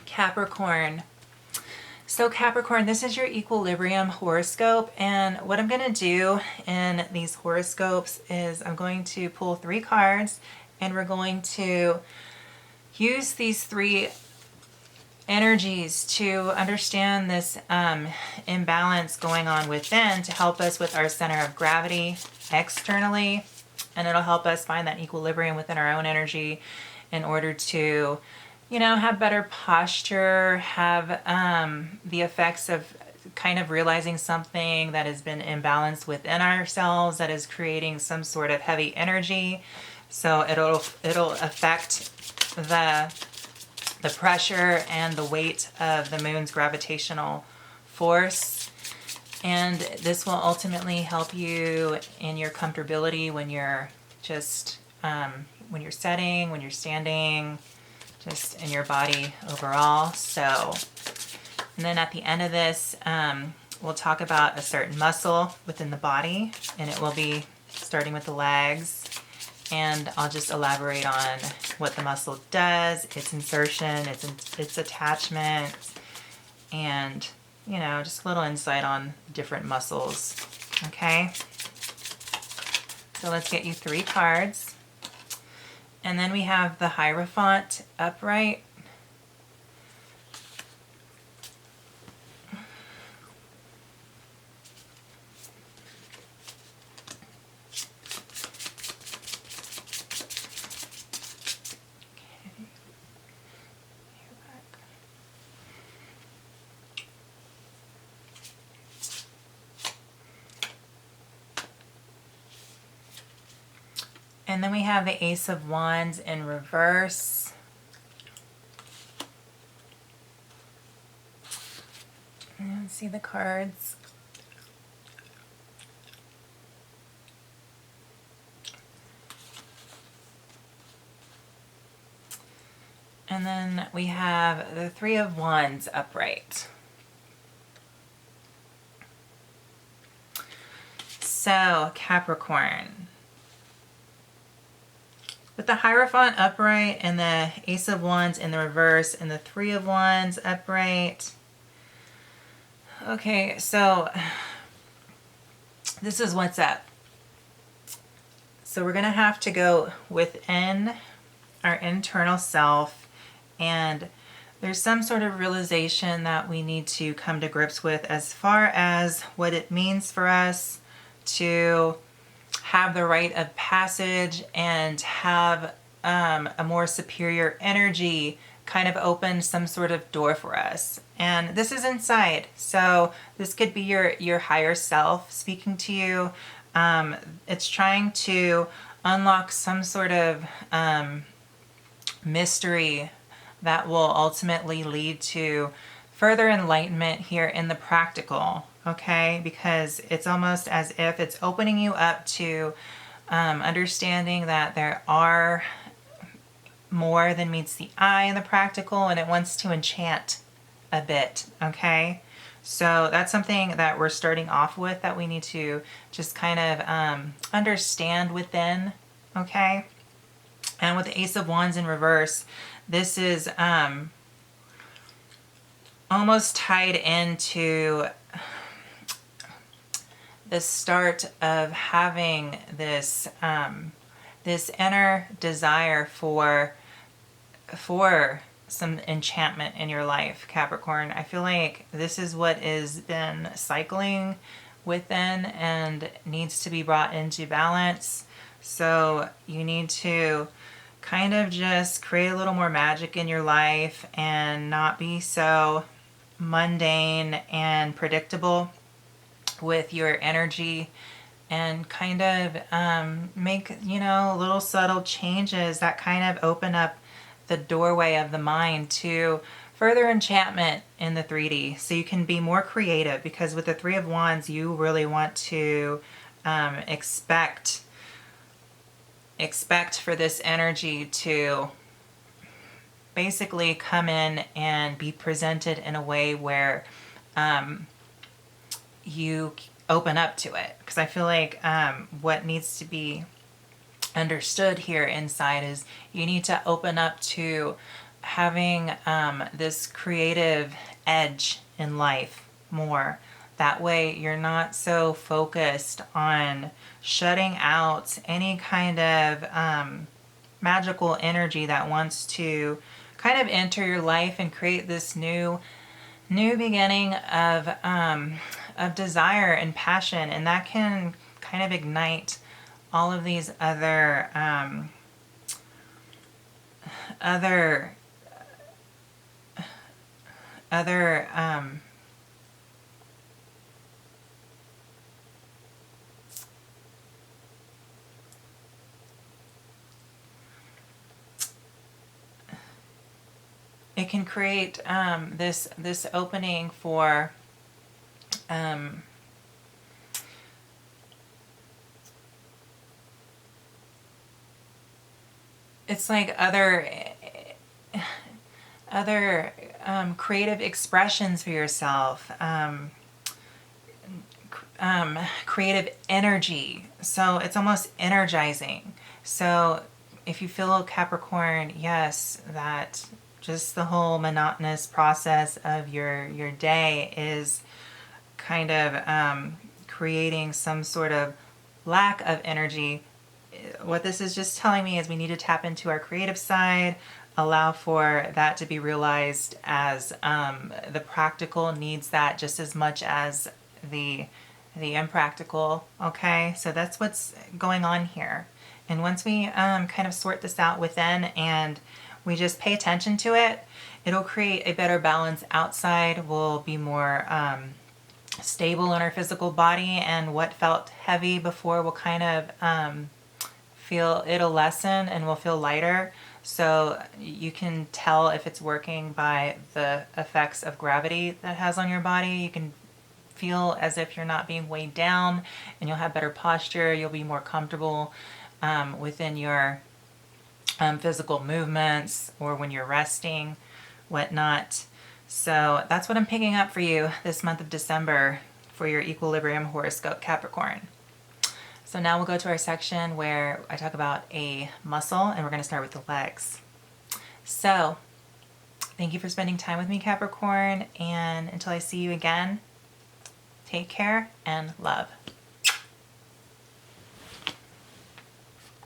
Capricorn. So Capricorn, this is your equilibrium horoscope, and what I'm going to do in these horoscopes is I'm going to pull 3 cards, and we're going to use these 3 energies to understand this imbalance going on within, to help us with our center of gravity externally, and it'll help us find that equilibrium within our own energy in order to, you know, have better posture, have the effects of kind of realizing something that has been imbalanced within ourselves that is creating some sort of heavy energy. So it'll affect the pressure and the weight of the moon's gravitational force. And this will ultimately help you in your comfortability when you're just, when you're setting, when you're standing, just in your body overall. So, and then at the end of this, we'll talk about a certain muscle within the body, and it will be starting with the legs. And I'll just elaborate on what the muscle does, its insertion, its attachment, and, you know, just a little insight on different muscles. Okay? So let's get you 3 cards. And then we have the Hierophant upright. And then we have the Ace of Wands in reverse. And see the cards. And then we have the Three of Wands upright. So, Capricorn. With the Hierophant upright and the Ace of Wands in the reverse and the Three of Wands upright. Okay, so this is what's up. So we're going to have to go within our internal self, and there's some sort of realization that we need to come to grips with as far as what it means for us to have the rite of passage and have a more superior energy kind of open some sort of door for us. And this is inside. So this could be your higher self speaking to you. It's trying to unlock some sort of mystery that will ultimately lead to further enlightenment here in the practical. Okay, because it's almost as if it's opening you up to understanding that there are more than meets the eye in the practical, and it wants to enchant a bit. Okay, so that's something that we're starting off with that we need to just kind of understand within. Okay, and with the Ace of Wands in reverse, this is almost tied into the start of having this this inner desire for some enchantment in your life, Capricorn. I feel like this is what has been cycling within and needs to be brought into balance. So you need to kind of just create a little more magic in your life and not be so mundane and predictable with your energy, and kind of make, you know, little subtle changes that kind of open up the doorway of the mind to further enchantment in the 3D, so you can be more creative. Because with the Three of Wands, you really want to expect for this energy to basically come in and be presented in a way where you open up to it. Because I feel like what needs to be understood here inside is you need to open up to having this creative edge in life more. That way you're not so focused on shutting out any kind of magical energy that wants to kind of enter your life and create this new beginning of desire and passion, and that can kind of ignite all of these other other other it can create this opening for it's like other creative expressions for yourself, creative energy. So it's almost energizing. So if you feel Capricorn, yes, that just the whole monotonous process of your day is kind of creating some sort of lack of energy. What this is just telling me is we need to tap into our creative side, allow for that to be realized, as the practical needs that just as much as the impractical. Okay, so that's what's going on here. And once we kind of sort this out within and we just pay attention to it, it'll create a better balance outside. We'll be more stable in our physical body, and what felt heavy before will kind of feel, it'll lessen and will feel lighter. So you can tell if it's working by the effects of gravity that has on your body. You can feel as if you're not being weighed down, and you'll have better posture. You'll be more comfortable within your physical movements, or when you're resting, whatnot. So that's what I'm picking up for you this month of December for your Equilibrium horoscope, Capricorn. So now we'll go to our section where I talk about a muscle, and we're going to start with the legs. So thank you for spending time with me, Capricorn, and until I see you again, take care and love.